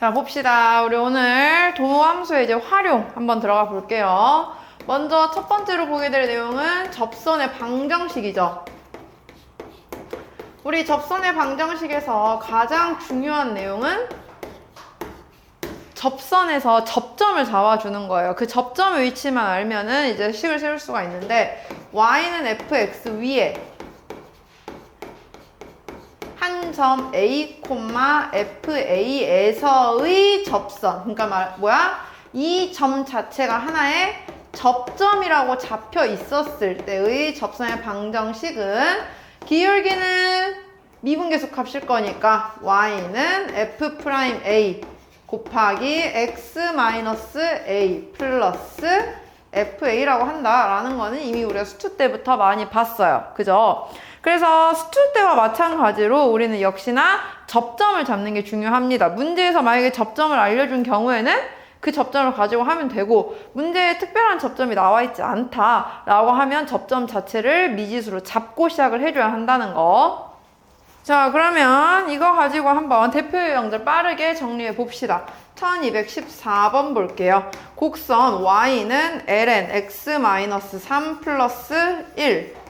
자, 봅시다. 우리 오늘 도함수의 이제 활용 한번 들어가 볼게요. 먼저 첫 번째로 보게 될 내용은 접선의 방정식이죠. 우리 접선의 방정식에서 가장 중요한 내용은 접선에서 접점을 잡아주는 거예요. 그 점의 위치만 알면은 이제 식을 세울 수가 있는데, y는 fx 위에 한 점 a, fa에서의 접선. 그러니까 이 점 자체가 하나의 접점이라고 잡혀 있었을 때의 접선의 방정식은 기울기는 미분계수 값일 거니까 y는 f'A 곱하기 x-a 플러스 fa라고 한다라는 거는 이미 우리가 수투 때부터 많이 봤어요. 그죠? 그래서 수투 때와 마찬가지로 우리는 역시나 접점을 잡는 게 중요합니다. 문제에서 만약에 접점을 알려준 경우에는 그 접점을 가지고 하면 되고, 문제에 특별한 접점이 나와 있지 않다라고 하면 접점 자체를 미지수로 잡고 시작을 해줘야 한다는 거. 자, 그러면 이거 가지고 한번 대표 유형들 빠르게 정리해 봅시다. 1214번 볼게요. 곡선 y는 ln x-3 플러스 1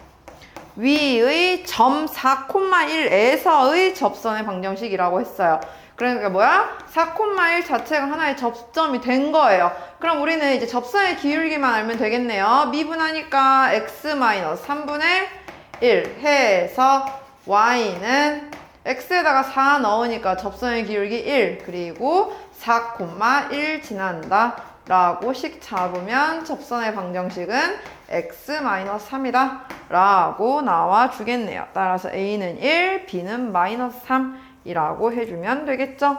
위의 점 4,1에서의 접선의 방정식이라고 했어요. 그러니까 4,1 자체가 하나의 접점이 된 거예요. 그럼 우리는 이제 접선의 기울기만 알면 되겠네요. 미분하니까 x-3분의 1 해서 y는 x에다가 4 넣으니까 접선의 기울기 1 그리고 4,1 지난다 라고 식 잡으면 접선의 방정식은 x-3이다 라고 나와 주겠네요. 따라서 a는 1, b는 -3 이라고 해주면 되겠죠.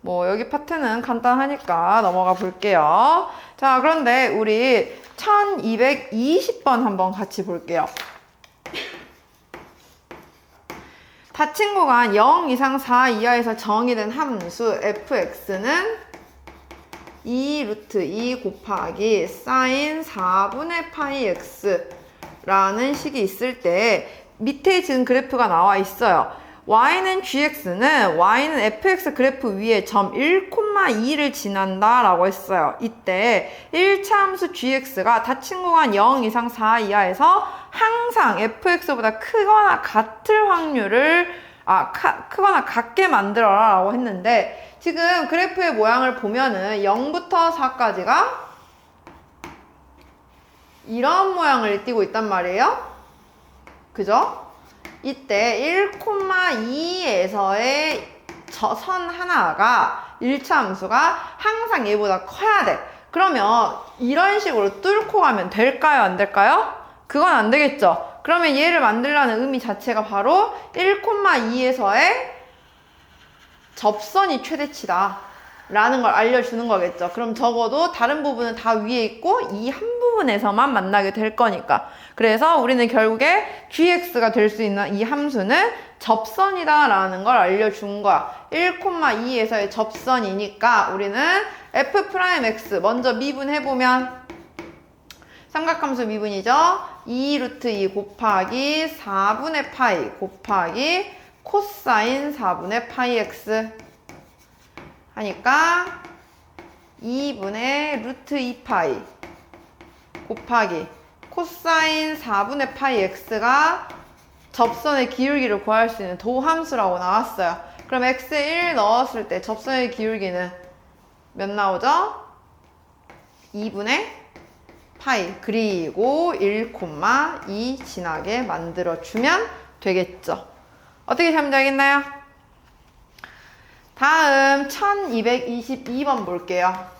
여기 파트는 간단하니까 넘어가 볼게요. 자, 그런데 우리 1220번 한번 같이 볼게요. 닫힌 구간 0 이상 4 이하에서 정의된 함수 fx는 2√2 곱하기 sin 4분의 파이 x 라는 식이 있을 때 밑에 지금 그래프가 나와 있어요. y는 fx 그래프 위에 점 1,2를 지난다 라고 했어요. 이때 1차 함수 gx가 닫힌 구간 0 이상 4 이하에서 항상 fx보다 크거나 같을 확률을 크거나 같게 만들어라 라고 했는데, 지금 그래프의 모양을 보면은 0부터 4까지가 이런 모양을 띠고 있단 말이에요. 그죠? 이때 1,2에서의 선 하나가 1차 함수가 항상 얘보다 커야 돼. 그러면 이런 식으로 뚫고 가면 될까요? 안 될까요? 그건 안 되겠죠. 그러면 얘를 만들라는 의미 자체가 바로 1,2에서의 접선이 최대치다 라는 걸 알려주는 거겠죠. 그럼 적어도 다른 부분은 다 위에 있고 이 한 부분에서만 만나게 될 거니까. 그래서 우리는 결국에 gx가 될 수 있는 이 함수는 접선이다 라는 걸 알려준 거야. 1,2에서의 접선이니까 우리는 f'x 먼저 미분해보면 삼각함수 미분이죠. 2√2 곱하기 4분의 파이 곱하기 코사인 4분의 파이 x 하니까 2분의 루트 2파이 곱하기 코사인 4분의 파이 x가 접선의 기울기를 구할 수 있는 도함수라고 나왔어요. 그럼 x에 1 넣었을 때 접선의 기울기는 몇 나오죠? 2분의 파이 그리고 1,2 지나게 만들어주면 되겠죠. 어떻게 하면 되겠나요? 다음 1222번 볼게요.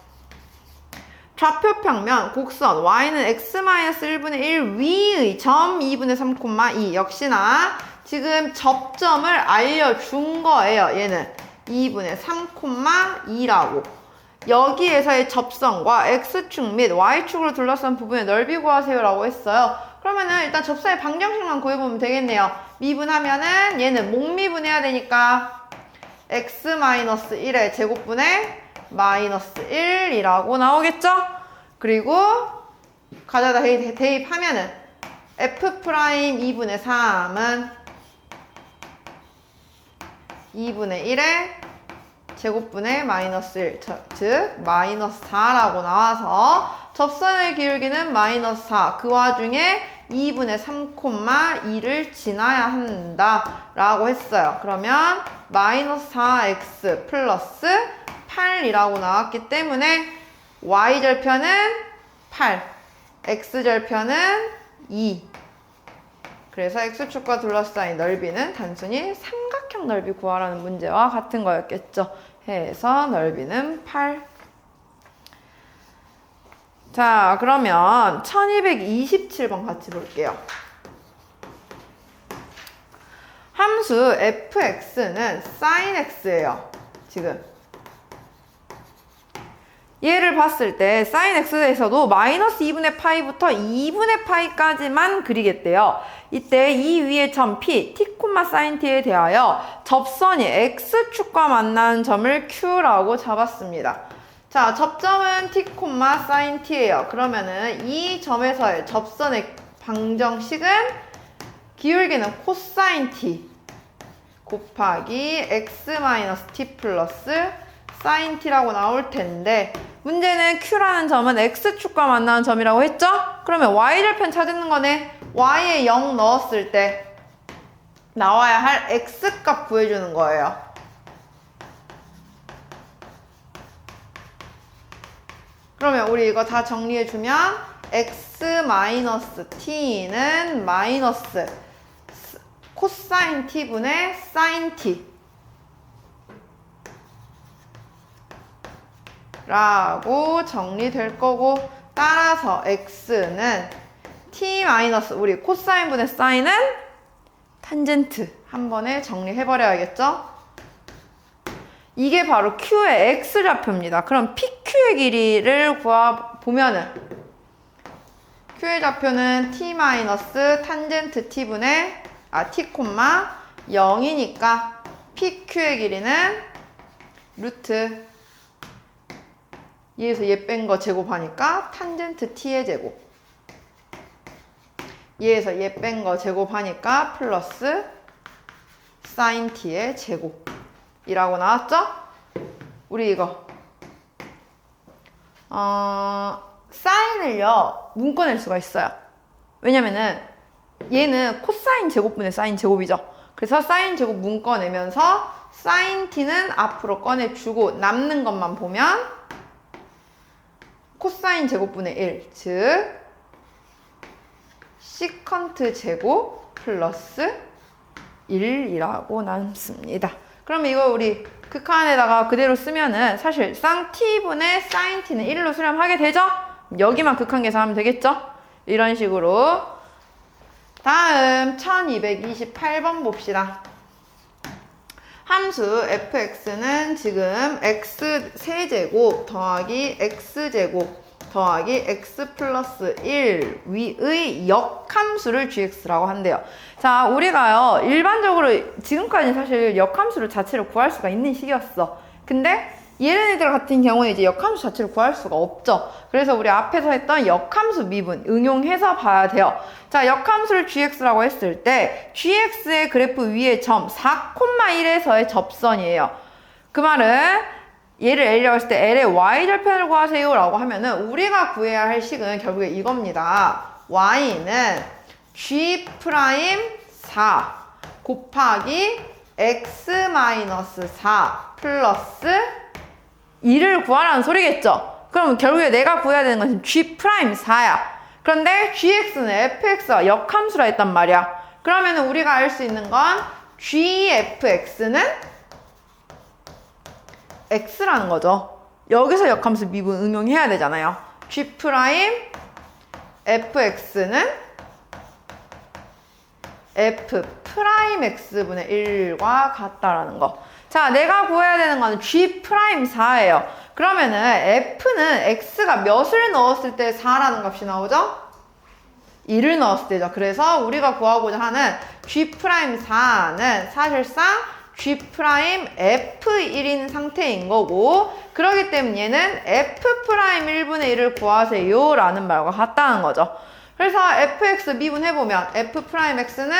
좌표 평면 곡선 y는 x-1분의 1 위의 점 2분의 3,2 역시나 지금 접점을 알려준 거예요. 얘는 2분의 3,2라고. 여기에서의 접선과 x축 및 y축으로 둘러싼 부분의 넓이 구하세요 라고 했어요. 그러면은 일단 접선의 방정식만 구해보면 되겠네요. 미분하면은 얘는 목미분해야 되니까 x-1의 제곱분의 -1이라고 나오겠죠? 그리고 가져다 대입하면은 f'2분의 3은 2분의 1의 제곱분의 마이너스 1, 즉 마이너스 4라고 나와서 접선의 기울기는 마이너스 4. 그 와중에 2분의 3,2를 지나야 한다라고 했어요. 그러면 마이너스 4x 플러스 8이라고 나왔기 때문에 y절편은 8, x절편은 2. 그래서 x축과 둘러싸인 넓이는 단순히 삼각형 넓이 구하라는 문제와 같은 거였겠죠. 해서 넓이는 8. 자, 그러면 1227번 같이 볼게요. 함수 fx는 sin x예요. 지금 얘를 봤을 때 sin x에서도 마이너스 2분의 파이부터 2분의 파이까지만 그리겠대요. 이때 이 위의 점 P, t, sin t에 대하여 접선이 x축과 만나는 점을 Q라고 잡았습니다. 자, 접점은 t, sin t예요. 그러면은 이 점에서의 접선의 방정식은 기울기는 코사인 t 곱하기 x-t 플러스 sin t라고 나올 텐데 문제는 Q라는 점은 x축과 만나는 점이라고 했죠? 그러면 y절편 찾는 거네. y에 0 넣었을 때 나와야 할 x값 구해주는 거예요. 그러면 우리 이거 다 정리해주면 x-t는 마이너스 코사인 t분의 sin t 라고 정리될 거고, 따라서 x는 t 마이너스 우리 코사인분의 사인은 탄젠트 한 번에 정리해버려야겠죠? 이게 바로 q의 x좌표입니다. 그럼 pq의 길이를 구해보면은 q의 좌표는 t 마이너스 탄젠트 t분의 t, 0이니까 pq의 길이는 루트 얘에서 얘 뺀 거 제곱하니까 탄젠트 t의 제곱, 얘에서 얘 뺀 거 제곱하니까 플러스 sin t의 제곱이라고 나왔죠? 우리 이거 사인을요 문꺼낼 수가 있어요. 왜냐면은 얘는 코사인 제곱분의 사인 제곱이죠. 그래서 사인 제곱 문꺼내면서 sin t는 앞으로 꺼내주고 남는 것만 보면 코사인 제곱분의 1, 즉 시컨트 제곱 플러스 1이라고 남습니다. 그러면 이거 우리 극한에다가 그대로 쓰면은 사실상 t분의 sin t는 1로 수렴하게 되죠? 여기만 극한 계산하면 되겠죠? 이런 식으로. 다음 1228번 봅시다. 함수 fx는 지금 x 세제곱 더하기 x제곱 더하기 x 플러스 1 위의 역함수를 gx라고 한대요. 자, 우리가요 일반적으로 지금까지 사실 역함수를 자체를 구할 수가 있는 식이었어. 근데 얘네들 같은 경우에 이제 역함수 자체를 구할 수가 없죠. 그래서 우리 앞에서 했던 역함수 미분 응용해서 봐야 돼요. 자, 역함수를 gx라고 했을 때 gx의 그래프 위의 점 4,1에서의 접선이에요. 그 말은 얘를 L이라고 했을 때 L의 y절편을 구하세요 라고 하면은 우리가 구해야 할 식은 결국에 이겁니다. y는 g'4 곱하기 x-4 플러스 2를 구하라는 소리겠죠. 그럼 결국에 내가 구해야 되는 것은 g'4야. 그런데 gx는 fx와 역함수라 했단 말이야. 그러면 우리가 알 수 있는 건 gfx는 x라는 거죠. 여기서 역함수 미분 응용해야 되잖아요. g'fx는 f'x분의 1과 같다라는 거. 자, 내가 구해야 되는 거는 g'4예요. 그러면은 f는 x가 몇을 넣었을 때 4라는 값이 나오죠? 1을 넣었을 때죠. 그래서 우리가 구하고자 하는 g'4는 사실상 g'f1인 상태인 거고, 그렇기 때문에 얘는 f'1분의 1을 구하세요 라는 말과 같다는 거죠. 그래서 fx 미분해보면 f'x는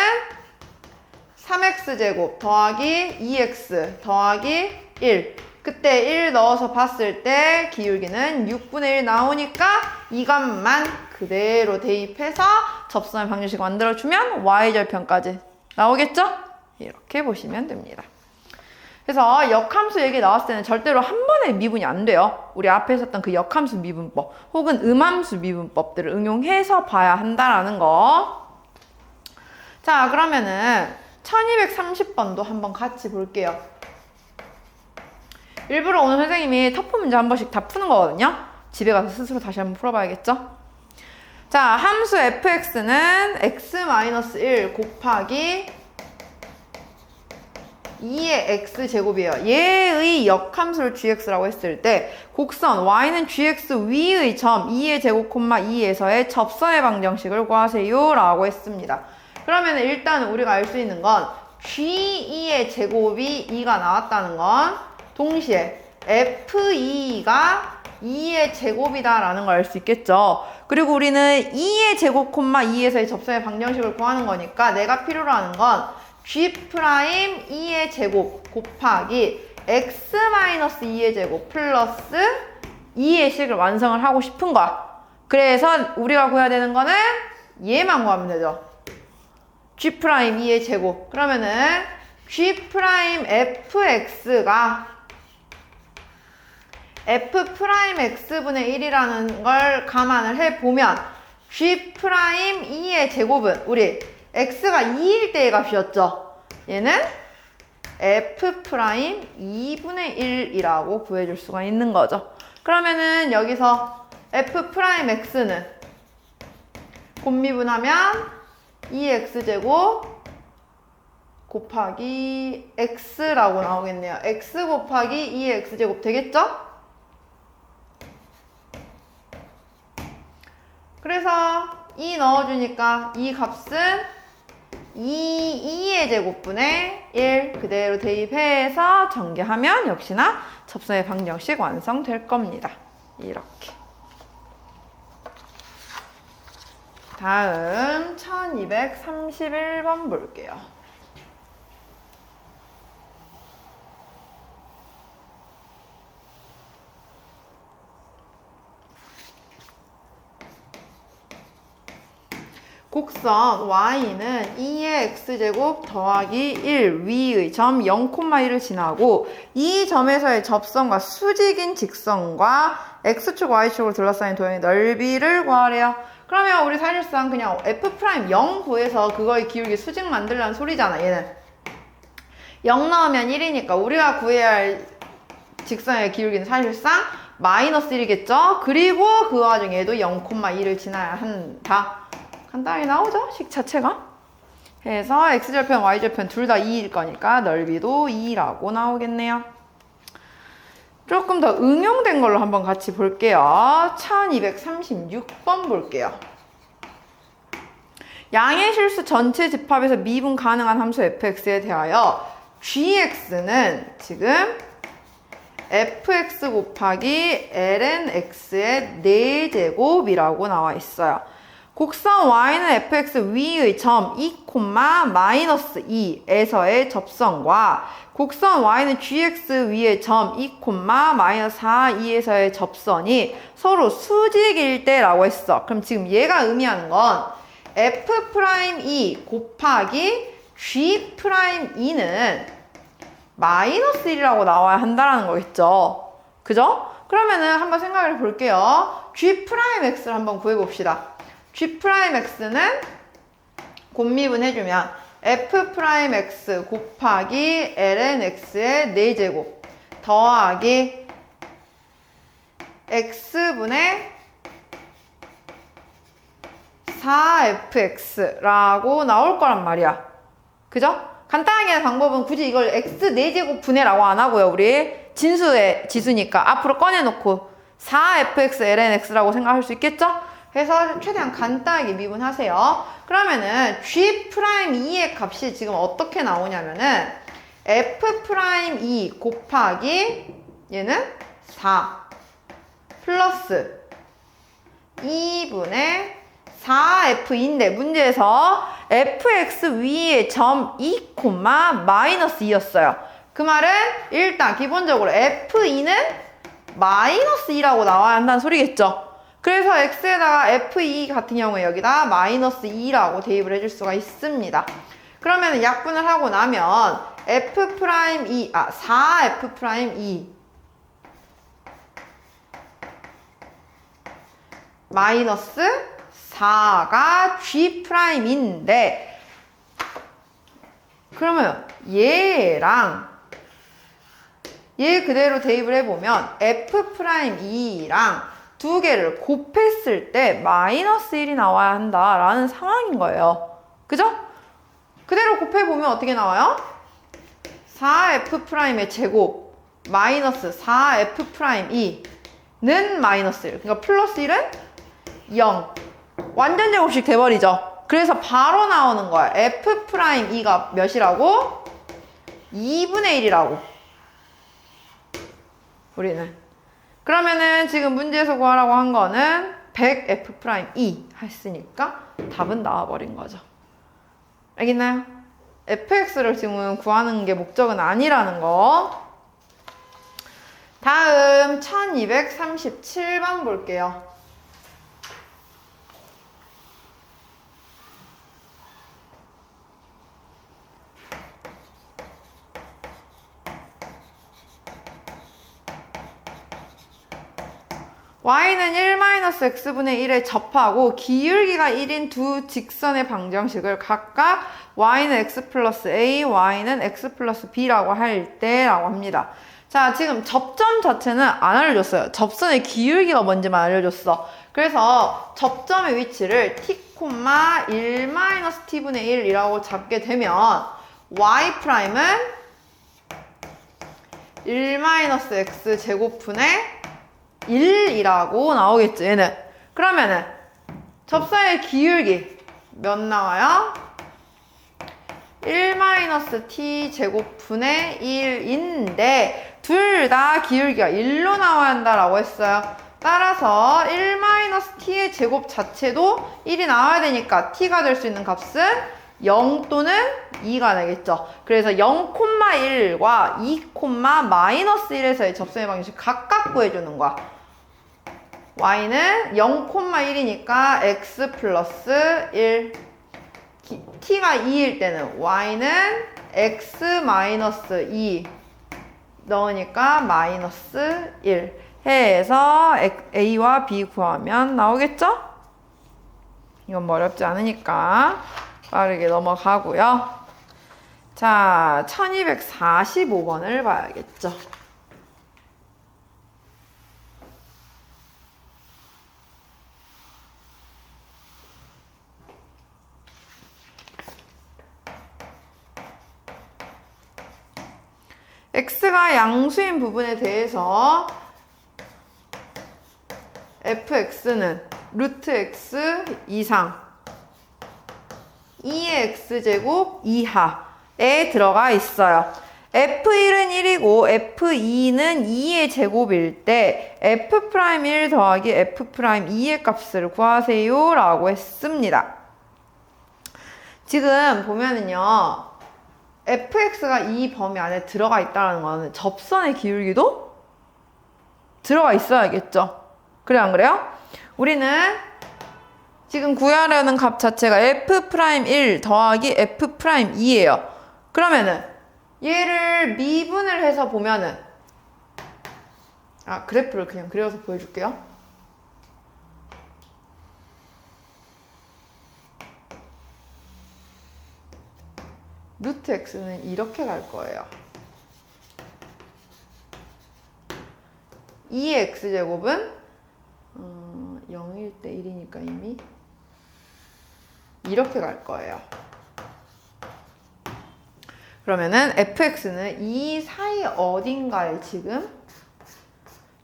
3x제곱 더하기 2x 더하기 1, 그 그때 1 넣어서 봤을 때 기울기는 6분의 1 나오니까 이 값만 그대로 대입해서 접선의 방정식 만들어주면 y절편까지 나오겠죠? 이렇게 보시면 됩니다. 그래서 역함수 얘기 나왔을 때는 절대로 한 번에 미분이 안 돼요. 우리 앞에 있었던 그 역함수 미분법 혹은 음함수 미분법들을 응용해서 봐야 한다라는 거. 자, 그러면은 1230번도 한번 같이 볼게요. 일부러 오늘 선생님이 터프 문제 한 번씩 다 푸는 거거든요. 집에 가서 스스로 다시 한번 풀어봐야겠죠? 자, 함수 fx는 x-1 곱하기 2의 x제곱이에요. 얘의 역함수를 gx라고 했을 때 곡선 y는 gx 위의 점 2의 제곱, 2에서의 접선의 방정식을 구하세요 라고 했습니다. 그러면 일단 우리가 알 수 있는 건 g2의 제곱이 2가 나왔다는 건 동시에 f2가 2의 제곱이다 라는 걸 알 수 있겠죠. 그리고 우리는 2의 제곱, 2에서의 접선의 방정식을 구하는 거니까 내가 필요로 하는 건 g'2의 제곱 곱하기 x-2의 제곱 플러스 2의 식을 완성을 하고 싶은 거야. 그래서 우리가 구해야 되는 거는 얘만 구하면 되죠. g'2의 제곱. 그러면은 g'(fx가) f'x분의 1이라는 걸 감안을 해보면 g'2의 제곱은 우리 x가 2일 때의 값이었죠. 얘는 f'2분의 1이라고 구해줄 수가 있는 거죠. 그러면은 여기서 f'x는 곱미분하면 2x제곱 곱하기 x라고 나오겠네요. x 곱하기 2x제곱 되겠죠? 그래서 2 넣어주니까 이 값은 2의 제곱분의 1 그대로 대입해서 전개하면 역시나 접선의 방정식 완성될 겁니다. 이렇게. 다음 1231번 볼게요. 곡선 y는 2의 x제곱 더하기 1 위의 점 0,1을 지나고 이 점에서의 접선과 수직인 직선과 x축 y축으로 둘러싸인 도형의 넓이를 구하래요. 그러면 우리 사실상 그냥 f'0 구해서 그거의 기울기 수직 만들라는 소리잖아. 얘는 0 넣으면 1이니까 우리가 구해야 할 직선의 기울기는 사실상 마이너스 1이겠죠? 그리고 그 와중에도 0,1을 지나야 한다. 간단하게 나오죠? 식 자체가. 그래서 x절편, y절편 둘 다 2일 거니까 넓이도 2라고 나오겠네요. 조금 더 응용된 걸로 한번 같이 볼게요. 1236번 볼게요. 양의 실수 전체 집합에서 미분 가능한 함수 fx에 대하여 gx는 지금 fx 곱하기 lnx의 4제곱이라고 나와 있어요. 곡선 y는 fx 위의 점 2, 마이너스 2에서의 접선과 곡선 y는 gx 위의 점 2, 마이너스 4, 2에서의 접선이 서로 수직일 때라고 했어. 그럼 지금 얘가 의미하는 건 f'2 곱하기 g'2는 마이너스 1이라고 나와야 한다는 거겠죠. 그죠? 그러면은 한번 생각을 볼게요. g'x를 한번 구해봅시다. g'x는 곱미분 해주면 f'x 곱하기 lnx의 4제곱 더하기 x분의 4fx라고 나올 거란 말이야. 그죠? 간단하게 하는 방법은 굳이 이걸 x 4제곱 분해라고 안 하고요. 우리 진수의 지수니까 앞으로 꺼내놓고 4fx lnx라고 생각할 수 있겠죠? 그래서 최대한 간단하게 미분하세요. 그러면은 g'2의 값이 지금 어떻게 나오냐면은 f'2 곱하기 얘는 4 플러스 2분의 4f인데 문제에서 fx 위에 점 2, 마이너스 2였어요. 그 말은 일단 기본적으로 F2는 마이너스 2라고 나와야 한다는 소리겠죠. 그래서 X에다가 F2 같은 경우에 여기다 마이너스 2라고 대입을 해줄 수가 있습니다. 그러면 약분을 하고 나면 F'2, 4F'2 마이너스 4가 G'인데 그러면 얘랑 얘 그대로 대입을 해보면 F'2랑 두 개를 곱했을 때 마이너스 1이 나와야 한다라는 상황인 거예요. 그죠? 그대로 곱해보면 어떻게 나와요? 4F'의 제곱 마이너스 4F'2는 마이너스 1. 그러니까 플러스 1은 0. 완전 제곱식 돼버리죠. 그래서 바로 나오는 거야. F'2가 몇이라고? 2분의 1이라고. 우리는. 그러면은 지금 문제에서 구하라고 한 거는 100F'2 했으니까 답은 나와버린 거죠. 알겠나요? fx를 지금 구하는 게 목적은 아니라는 거. 다음 1237번 볼게요. y는 1-x분의 1에 접하고 기울기가 1인 두 직선의 방정식을 각각 y는 x 플러스 a, y는 x 플러스 b라고 할 때라고 합니다. 자, 지금 접점 자체는 안 알려줬어요. 접선의 기울기가 뭔지만 알려줬어. 그래서 접점의 위치를 t, 1-t분의 1이라고 잡게 되면 y'은 1-x 제곱분의 1이라고 나오겠죠, 얘는. 그러면은 접선의 기울기 몇 나와요? 1-t 제곱분의 1인데 둘 다 기울기가 1로 나와야 한다라고 했어요. 따라서 1-t의 제곱 자체도 1이 나와야 되니까 t가 될 수 있는 값은 0 또는 2가 되겠죠. 그래서 0,1과 2,-1에서의 접선의 방정식 각각 구해주는 거야. y는 0,1이니까 x 플러스 1. t가 2일 때는 y는 x 마이너스 2 넣으니까 마이너스 1 해서 a와 b 구하면 나오겠죠? 이건 뭐 어렵지 않으니까 빠르게 넘어가고요. 자, 1245번을 봐야겠죠. x가 양수인 부분에 대해서 fx는 루트 x 이상 2의 x제곱 이하에 들어가 있어요. f1은 1이고 f2는 2의 제곱일 때 f'1 더하기 f'2의 값을 구하세요 라고 했습니다. 지금 보면은요, fx가 이 범위 안에 들어가 있다는 거는 접선의 기울기도 들어가 있어야겠죠. 그래, 안 그래요? 우리는 지금 구하려는 값 자체가 f'1 더하기 f'2예요. 그러면은 얘를 미분을 해서 보면은 그래프를 그냥 그려서 보여줄게요. 루트 x는 이렇게 갈 거예요. 2의 x제곱은 0일 때 1이니까 이미 이렇게 갈 거예요. 그러면은 fx는 이 사이 어딘가에 지금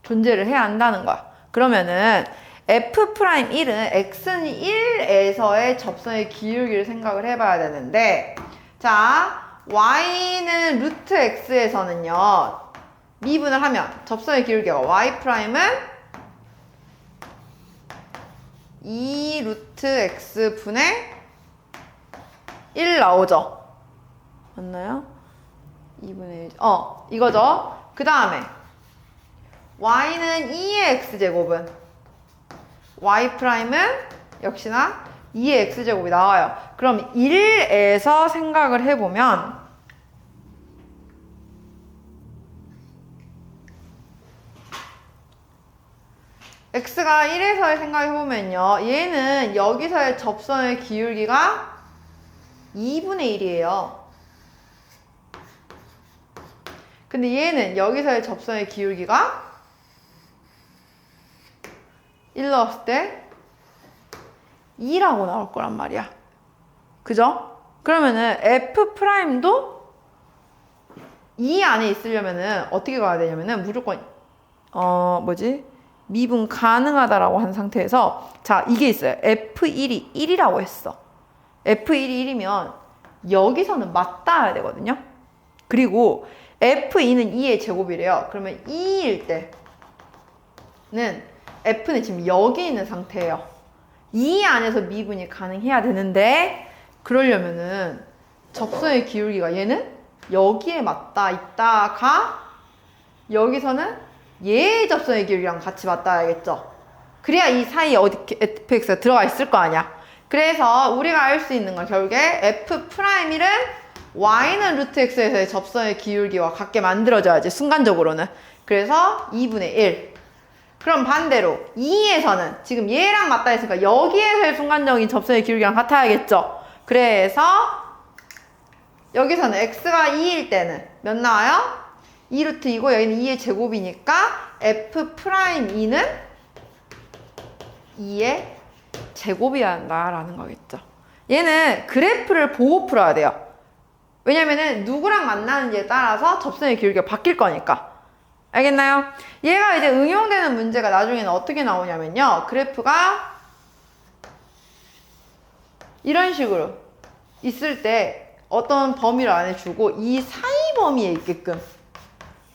존재를 해야 한다는 거야. 그러면은 f'1은 x는 1에서의 접선의 기울기를 생각을 해봐야 되는데, 자, y는 루트 x에서는요, 미분을 하면 접선의 기울기가 y'은 2 루트 x 분의 1 나오죠. 맞나요? 2분의 1. 이거죠. 그 다음에 y는 2의 x제곱은 y 프라임은 역시나 2의 x제곱이 나와요. 그럼 1에서 생각을 해보면 x가 1에서의 생각해보면요. 얘는 여기서의 접선의 기울기가 2분의 1이에요. 근데 얘는 여기서의 접선의 기울기가 1 넣었을 때 2라고 나올 거란 말이야. 그죠? 그러면은 F'도 2 안에 있으려면은 어떻게 가야 되냐면은 무조건 미분 가능하다라고 한 상태에서 자, 이게 있어요. F1이 1이라고 했어. F1이 1이면 여기서는 맞닿아야 되거든요. 그리고 F2는 2의 제곱이래요. 그러면 2일 때는 F는 지금 여기 있는 상태예요. 2 안에서 미분이 가능해야 되는데 그러려면은 접선의 기울기가 얘는 여기에 맞닿아 있다가 여기서는 얘의 접선의 기울기랑 같이 맞닿아야겠죠. 그래야 이 사이에 어디 fx가 들어가 있을 거 아니야. 그래서 우리가 알 수 있는 건 결국에 f'1은 y는 루트 x에서의 접선의 기울기와 같게 만들어져야지, 순간적으로는. 그래서 2분의 1. 그럼 반대로 2에서는 지금 얘랑 맞닿아 있으니까 여기에서의 순간적인 접선의 기울기랑 같아야겠죠. 그래서 여기서는 x가 2일 때는 몇 나와요? 2루트 2고 여기는 2의 제곱이니까 f'2는 2의 제곱이어야 한다라는 거겠죠. 얘는 그래프를 보고 풀어야 돼요. 왜냐면은 누구랑 만나는지에 따라서 접선의 기울기가 바뀔 거니까. 알겠나요? 얘가 이제 응용되는 문제가 나중에는 어떻게 나오냐면요. 그래프가 이런 식으로 있을 때 어떤 범위를 안에 주고 이 사이 범위에 있게끔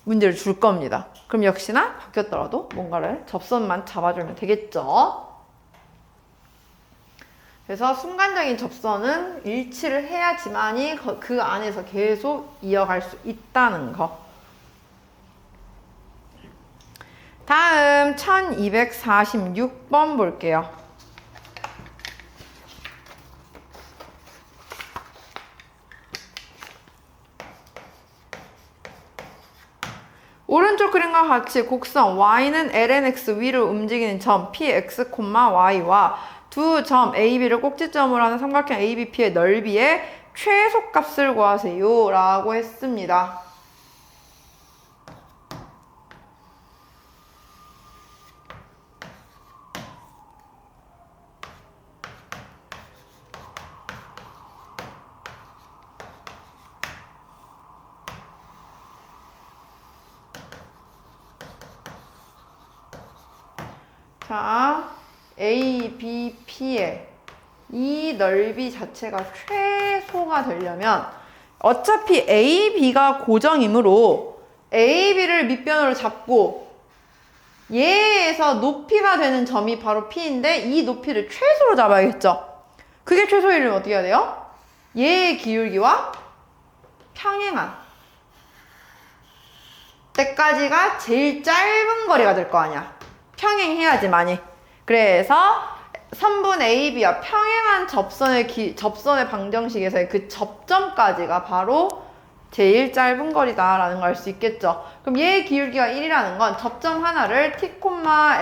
문제를 줄 겁니다. 그럼 역시나 바뀌었더라도 뭔가를 접선만 잡아주면 되겠죠. 그래서 순간적인 접선은 일치를 해야지만이 그 안에서 계속 이어갈 수 있다는 거. 다음 1246번 볼게요. 오른쪽 그림과 같이 곡선 y는 lnx 위로 움직이는 점 px, y와 두 점 AB를 꼭지점으로 하는 삼각형 ABP의 넓이의 최소값을 구하세요 라고 했습니다. 자, ABP의 이 넓이 자체가 최소가 되려면 어차피 AB가 고정이므로 AB를 밑변으로 잡고 얘에서 높이가 되는 점이 바로 P인데 이 높이를 최소로 잡아야겠죠. 그게 최소이려면 어떻게 해야 돼요? 얘의 기울기와 평행한 때까지가 제일 짧은 거리가 될 거 아니야. 평행해야지만이. 그래서 선분 AB와 평행한 접선의 방정식에서의 그 접점까지가 바로 제일 짧은 거리다라는 걸 알 수 있겠죠. 그럼 얘의 기울기가 1이라는 건 접점 하나를 t,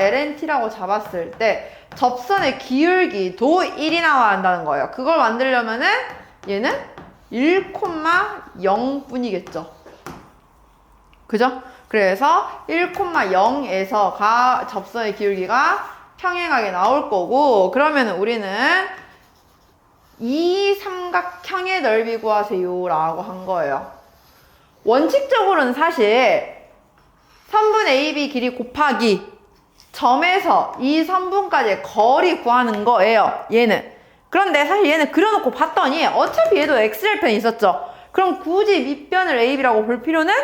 lnt라고 잡았을 때 접선의 기울기도 1이 나와야 한다는 거예요. 그걸 만들려면은 얘는 1,0뿐이겠죠. 그죠? 그래서 1,0에서가 접선의 기울기가 평행하게 나올 거고, 그러면 우리는 이 삼각형의 넓이 구하세요 라고 한 거예요. 원칙적으로는 사실 선분 AB 길이 곱하기 점에서 이 선분까지의 거리 구하는 거예요, 얘는. 그런데 사실 얘는 그려놓고 봤더니 어차피 얘도 x절편이 있었죠. 그럼 굳이 밑변을 AB라고 볼 필요는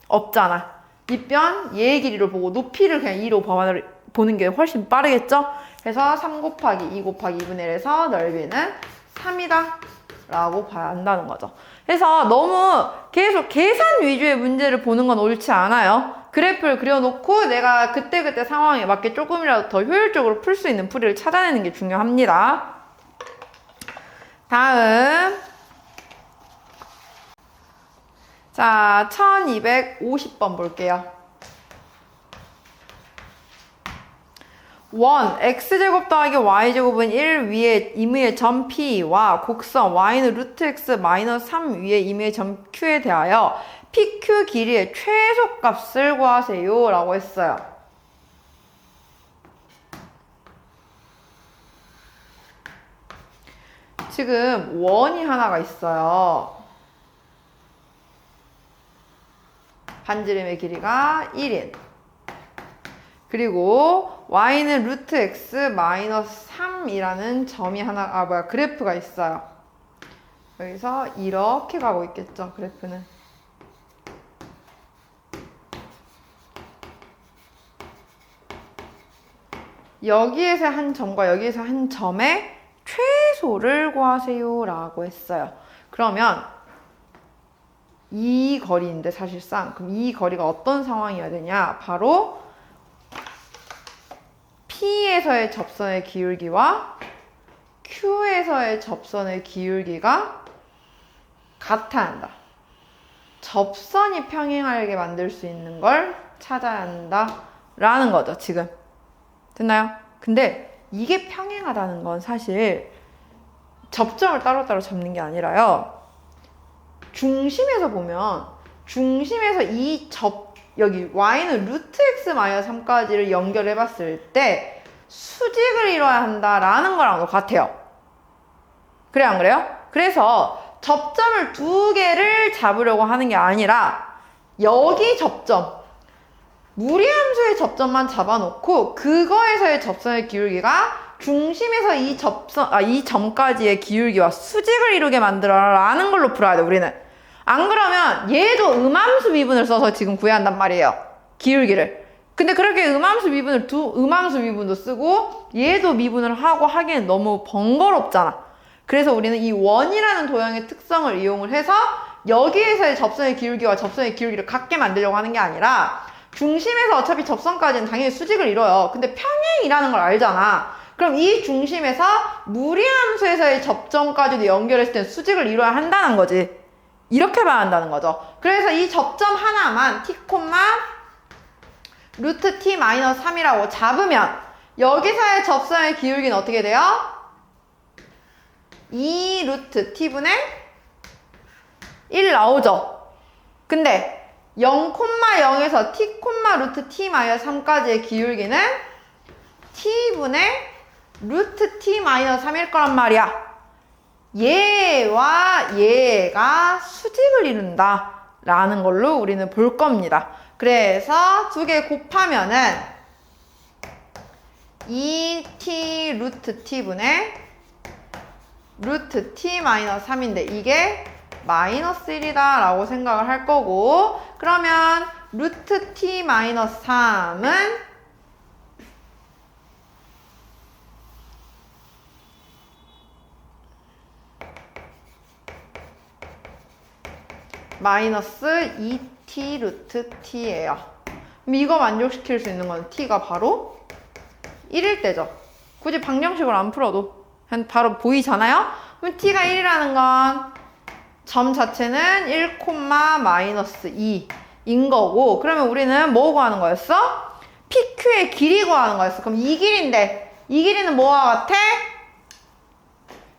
없잖아. 밑변 얘의 길이를 보고 높이를 그냥 2로 보는 게 훨씬 빠르겠죠? 그래서 3 곱하기 2 곱하기 2분의 1에서 넓이는 3이다 라고 봐야 한다는 거죠. 해서 너무 계속 계산 위주의 문제를 보는 건 옳지 않아요. 그래프를 그려놓고 내가 그때그때 상황에 맞게 조금이라도 더 효율적으로 풀 수 있는 풀이를 찾아내는 게 중요합니다. 다음. 자, 1250번 볼게요. 원, x제곱 더하기 y제곱은 1 위에 임의의 점 P와 곡선 y는 루트 x 마이너스 3 위에 임의의 점 Q에 대하여 PQ 길이의 최소값을 구하세요 라고 했어요. 지금 원이 하나가 있어요. 반지름의 길이가 1인. 그리고 y는 루트 x 마이너스 3이라는 점이 그래프가 있어요. 여기서 이렇게 가고 있겠죠, 그래프는. 여기에서 한 점과 여기에서 한 점의 최소를 구하세요 라고 했어요. 그러면 이 거리인데 사실상 그럼 이 거리가 어떤 상황이어야 되냐? 바로 P에서의 접선의 기울기와 Q에서의 접선의 기울기가 같아야 한다. 접선이 평행하게 만들 수 있는 걸 찾아야 한다 라는 거죠, 지금. 됐나요? 근데 이게 평행하다는 건 사실 접점을 따로따로 잡는 게 아니라요. 중심에서 보면 중심에서 여기 y는 루트 x 마이너스 3까지를 연결해 봤을 때 수직을 이뤄야 한다라는 거랑 똑같아요. 그래요, 안 그래요? 그래서 접점을 두 개를 잡으려고 하는 게 아니라 여기 접점, 무리함수의 접점만 잡아놓고 그거에서의 접선의 기울기가 중심에서 이 점까지의 기울기와 수직을 이루게 만들어라는 걸로 풀어야 돼, 우리는. 안 그러면 얘도 음함수 미분을 써서 지금 구해야 한단 말이에요. 기울기를. 근데 그렇게 음함수 미분도 쓰고 얘도 미분을 하고 하기엔 너무 번거롭잖아. 그래서 우리는 이 원이라는 도형의 특성을 이용을 해서 여기에서의 접선의 기울기와 접선의 기울기를 같게 만들려고 하는 게 아니라 중심에서 어차피 접선까지는 당연히 수직을 이뤄요. 근데 평행이라는 걸 알잖아. 그럼 이 중심에서 무리함수에서의 접점까지도 연결했을 때 수직을 이뤄야 한다는 거지. 이렇게 봐야 한다는 거죠. 그래서 이 접점 하나만 t, 루트 t 마이너스 3이라고 잡으면 여기서의 접선의 기울기는 어떻게 돼요? 2 루트 t분의 1 나오죠. 근데 0,0에서 t, 루트 t 마이너스 3까지의 기울기는 t분의 루트 t 마이너스 3일 거란 말이야. 얘와 얘가 수직을 이룬다 라는 걸로 우리는 볼 겁니다. 그래서 두 개 곱하면은 2t 루트 t분의 루트 t 마이너스 3인데 이게 마이너스 1이다 라고 생각을 할 거고, 그러면 루트 t 마이너스 3은 마이너스 2t 루트 t예요. 그럼 이거 만족시킬 수 있는 건 t가 바로 1일 때죠. 굳이 방정식으로 안 풀어도 바로 보이잖아요? 그럼 t가 1이라는 건 점 자체는 1, 마이너스 2인 거고, 그러면 우리는 뭐 구하는 거였어? PQ의 길이 구하는 거였어. 그럼 이 길인데 이 길이는 뭐와 같아?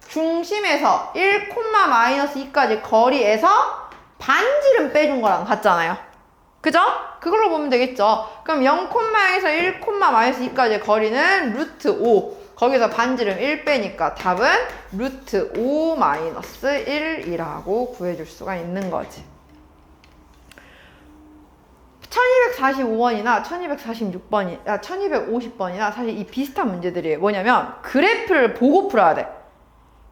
중심에서 1, 마이너스 2까지 거리에서 반지름 빼준 거랑 같잖아요. 그죠? 그걸로 보면 되겠죠. 그럼 0,0에서 1, 마이너스 2까지의 거리는 루트 5. 거기서 반지름 1 빼니까 답은 루트 5 마이너스 1이라고 구해줄 수가 있는 거지. 1245번이나 1250번이나 사실 이 비슷한 문제들이에요. 뭐냐면 그래프를 보고 풀어야 돼.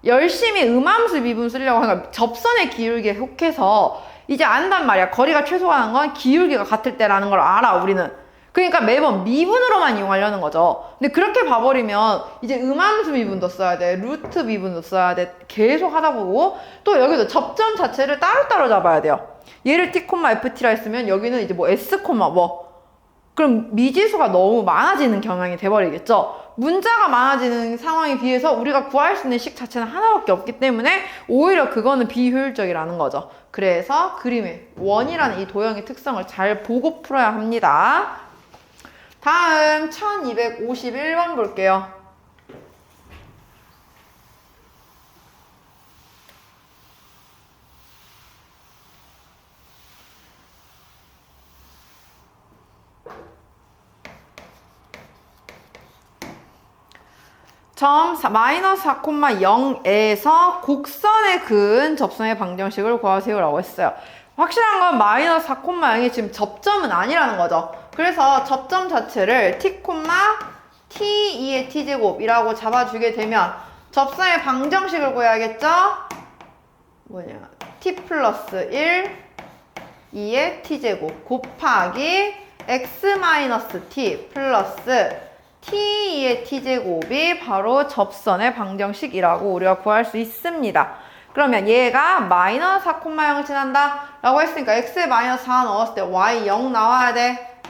열심히 음함수 미분 쓰려고 하니까 접선의 기울기에 속해서 이제 안단 말이야. 거리가 최소화하는 건 기울기가 같을 때라는 걸 알아, 우리는. 그러니까 매번 미분으로만 이용하려는 거죠. 근데 그렇게 봐버리면 이제 음함수 미분도 써야 돼. 루트 미분도 써야 돼. 계속 하다 보고 또 여기도 접점 자체를 따로따로 잡아야 돼요. 얘를 t, ft라 했으면 여기는 이제 뭐 s, 뭐 그럼 미지수가 너무 많아지는 경향이 돼버리겠죠. 문자가 많아지는 상황에 비해서 우리가 구할 수 있는 식 자체는 하나밖에 없기 때문에 오히려 그거는 비효율적이라는 거죠. 그래서 그림의 원이라는 이 도형의 특성을 잘 보고 풀어야 합니다. 다음 1251번 볼게요. 점 마이너스 4,0에서 곡선에 그은 접선의 방정식을 구하세요 라고 했어요. 확실한 건 마이너스 4,0이 지금 접점은 아니라는 거죠. 그래서 접점 자체를 t, t2의 t제곱이라고 잡아주게 되면 접선의 방정식을 구해야겠죠? 뭐냐, t 플러스 1, 2의 t제곱 곱하기 x 마이너스 t 플러스 t2의 t제곱이 바로 접선의 방정식이라고 우리가 구할 수 있습니다. 그러면 얘가 마이너스 4,0을 지난다 라고 했으니까 x에 마이너스 4 넣었을 때 y 0 나와야 돼.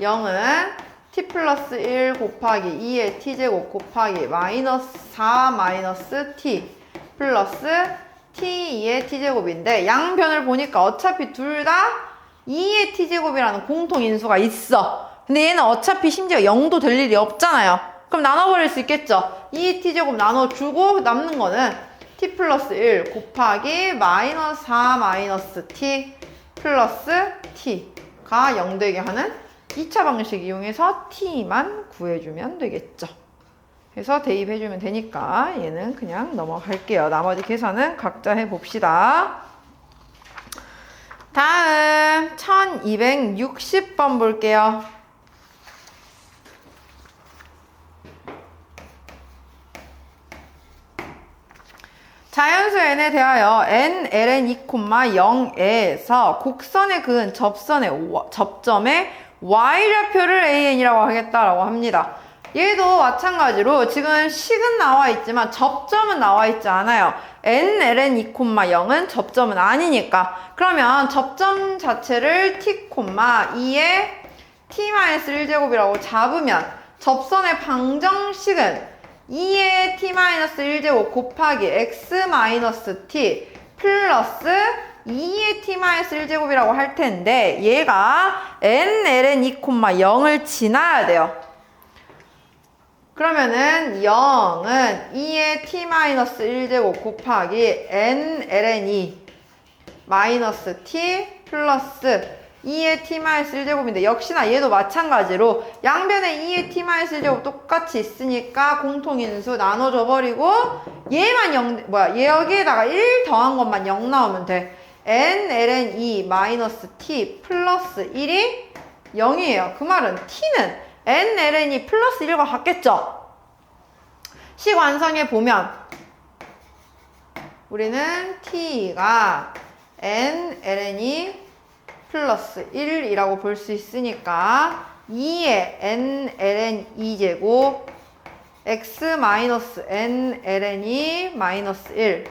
0은 t 플러스 1 곱하기 2의 t제곱 곱하기 마이너스 4 마이너스 t 플러스 t2의 t제곱인데 양변을 보니까 어차피 둘 다 2의 t제곱이라는 공통인수가 있어. 근데 얘는 어차피 심지어 0도 될 일이 없잖아요. 그럼 나눠버릴 수 있겠죠. 2의 t제곱 나눠주고 남는 거는 t 플러스 1 곱하기 마이너스 4 마이너스 t 플러스 t가 0 되게 하는 2차 방식 이용해서 t만 구해주면 되겠죠. 그래서 대입해주면 되니까 얘는 그냥 넘어갈게요. 나머지 계산은 각자 해봅시다. 다음 1260번 볼게요. 자연수 n에 대하여 n, ln 2,0에서 곡선에 그은 접점의 y좌표를 an이라고 하겠다라고 합니다. 얘도 마찬가지로 지금 식은 나와 있지만 접점은 나와 있지 않아요. n, ln 2,0은 접점은 아니니까. 그러면 접점 자체를 t, 2의 t-1제곱이라고 잡으면 접선의 방정식은 2의 t-1제곱 곱하기 x-t 플러스 2의 t-1제곱이라고 할 텐데 얘가 n, ln 2,0을 지나야 돼요. 그러면은 0은 2의 t-1제곱 곱하기 n, ln 2 마이너스 t 플러스 2의 t-1제곱인데 역시나 얘도 마찬가지로 양변에 2의 t-1제곱 똑같이 있으니까 공통인수 나눠줘 버리고 얘만 얘 여기에다가 1 더한 것만 0 나오면 돼. n, ln 2 마이너스 t 플러스 1이 0이에요. 그 말은 t는 n, ln 2 플러스 1과 같겠죠? 식 완성해 보면 우리는 t가 n, ln 2 플러스 1이라고 볼 수 있으니까 2의 n, ln 2제곱 x 마이너스 n, ln 2 마이너스 1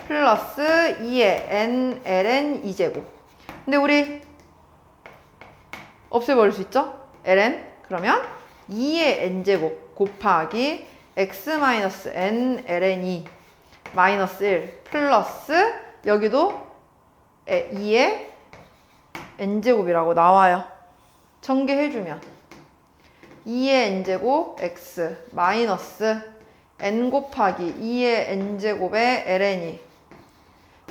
플러스 2의 n, ln 2제곱. 근데 우리 없애버릴 수 있죠? ln. 그러면 2의 n제곱 곱하기 x 마이너스 n, ln 2 마이너스 1 플러스 여기도 2의 n제곱이라고 나와요. 전개해주면 2의 n제곱 x 마이너스 n 곱하기 2의 n제곱의 ln이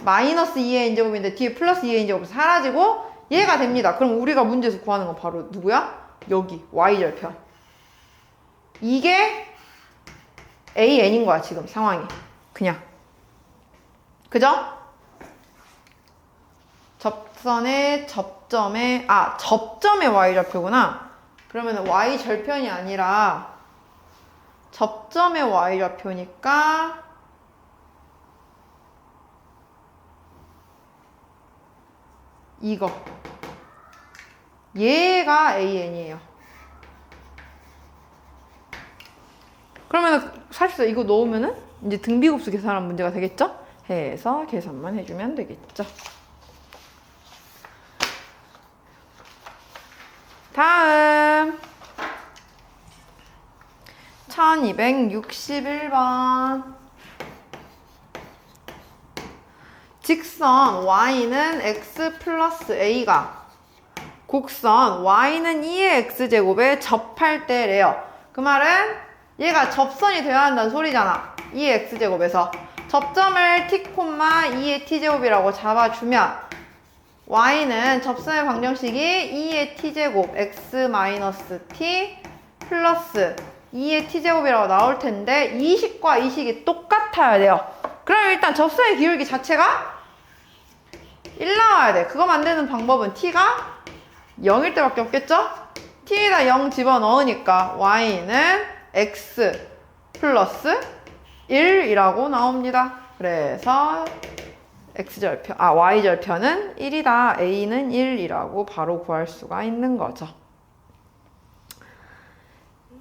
마이너스 2의 n제곱인데 뒤에 플러스 2의 n제곱이 사라지고 얘가 됩니다. 그럼 우리가 문제에서 구하는 건 바로 누구야? 여기 y절편. 이게 an인 거야 지금 상황이. 그냥 그죠? 접선의 접점의 y좌표구나. 그러면 y절편이 아니라 접점의 y좌표니까 이거 얘가 an이에요. 그러면 사실상 이거 넣으면은 이제 등비급수 계산하는 문제가 되겠죠? 해서 계산만 해주면 되겠죠. 다음 1261번. 직선 y는 x 플러스 a가 곡선 y는 2의 x제곱에 접할 때래요. 그 말은 얘가 접선이 되어야 한다는 소리잖아. 2의 x제곱에서 접점을 t, 2의 t제곱이라고 잡아주면 y는 접선의 방정식이 2의 t제곱 x-t 플러스 2의 t제곱이라고 나올 텐데 이 식과 이 식이 똑같아야 돼요. 그럼 일단 접선의 기울기 자체가 1 나와야 돼. 그거 만드는 방법은 t가 0일 때밖에 없겠죠? t에다 0 집어넣으니까 y는 x 플러스 1이라고 나옵니다. 그래서 y절편은 1이다. a는 1이라고 바로 구할 수가 있는 거죠.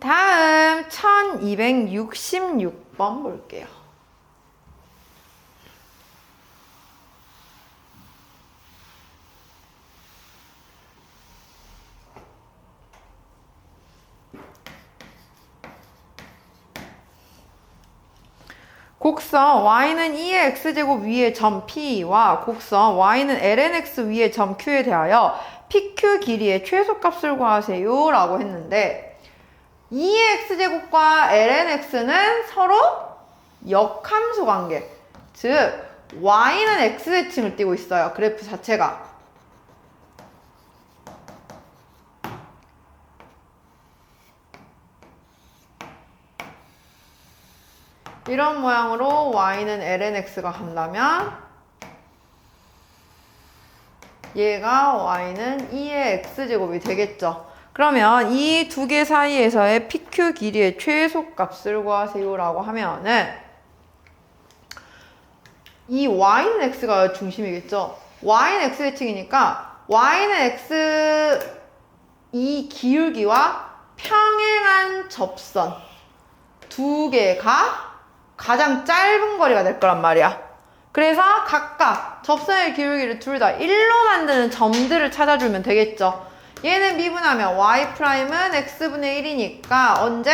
다음 1266번 볼게요. 곡선 y는 2의 x제곱 위의 점 P와 곡선 y는 lnx 위의 점 Q에 대하여 PQ 길이의 최소값을 구하세요 라고 했는데 2의 x제곱과 lnx는 서로 역함수 관계, 즉 y는 x대칭을 띠고 있어요. 그래프 자체가. 이런 모양으로 y는 lnx가 간다면 얘가 y는 2의 x제곱이 되겠죠. 그러면 이 두 개 사이에서의 PQ 길이의 최소값을 구하세요 라고 하면은 이 y는 x가 중심이겠죠. y는 x대칭이니까 y는 x 이 기울기와 평행한 접선 두 개가 가장 짧은 거리가 될 거란 말이야. 그래서 각각 접선의 기울기를 둘 다 1로 만드는 점들을 찾아주면 되겠죠. 얘는 미분하면 y'은 x분의 1이니까 언제?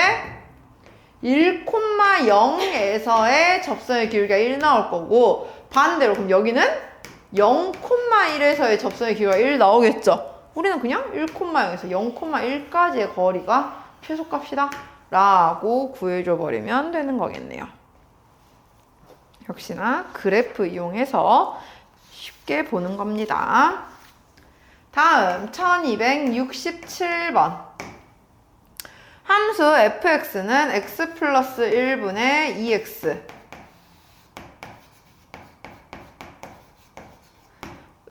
1,0에서의 접선의 기울기가 1 나올 거고 반대로 그럼 여기는 0,1에서의 접선의 기울기가 1 나오겠죠. 우리는 그냥 1,0에서 0,1까지의 거리가 최소값이다 라고 구해줘 버리면 되는 거겠네요. 역시나 그래프 이용해서 쉽게 보는 겁니다. 다음 1267번. 함수 fx는 x 플러스 1분의 2x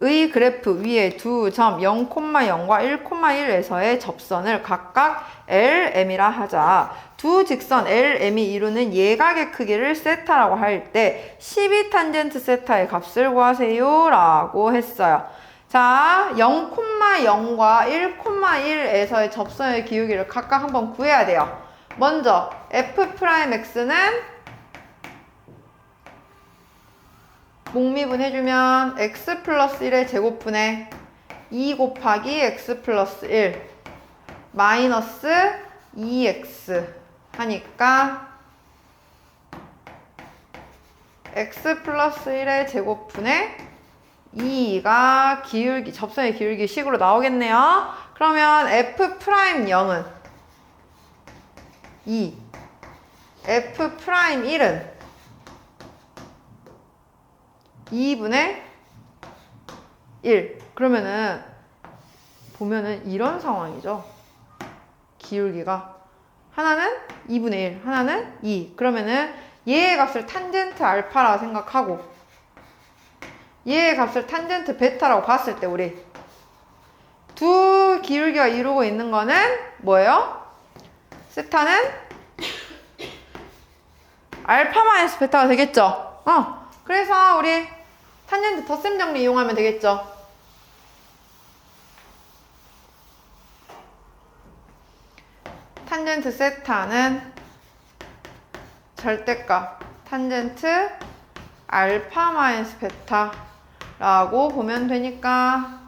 의 그래프 위에 두 점 0,0과 1,1에서의 접선을 각각 LM이라 하자. 두 직선 LM이 이루는 예각의 크기를 세타라고 할 때 12탄젠트 세타의 값을 구하세요 라고 했어요. 자, 0,0과 1,1에서의 접선의 기울기를 각각 한번 구해야 돼요. 먼저 f'x는 목미분 해주면 x 플러스 1의 제곱분의 2 곱하기 x 플러스 1 마이너스 2x 하니까 x 플러스 1의 제곱분의 2가 기울기, 접선의 기울기 식으로 나오겠네요. 그러면 f'0은 2, f'1은 2분의 1. 그러면은 보면은 이런 상황이죠. 기울기가 하나는 2분의 1, 하나는 2. 그러면은 얘의 값을 탄젠트 알파라 생각하고 얘의 값을 탄젠트 베타라고 봤을 때 우리 두 기울기가 이루고 있는 거는 뭐예요? 세타는 알파 마이너스 베타가 되겠죠? 그래서 우리 탄젠트 덧셈 정리 이용하면 되겠죠? 탄젠트 세타는 절대값 탄젠트 알파 마이너스 베타라고 보면 되니까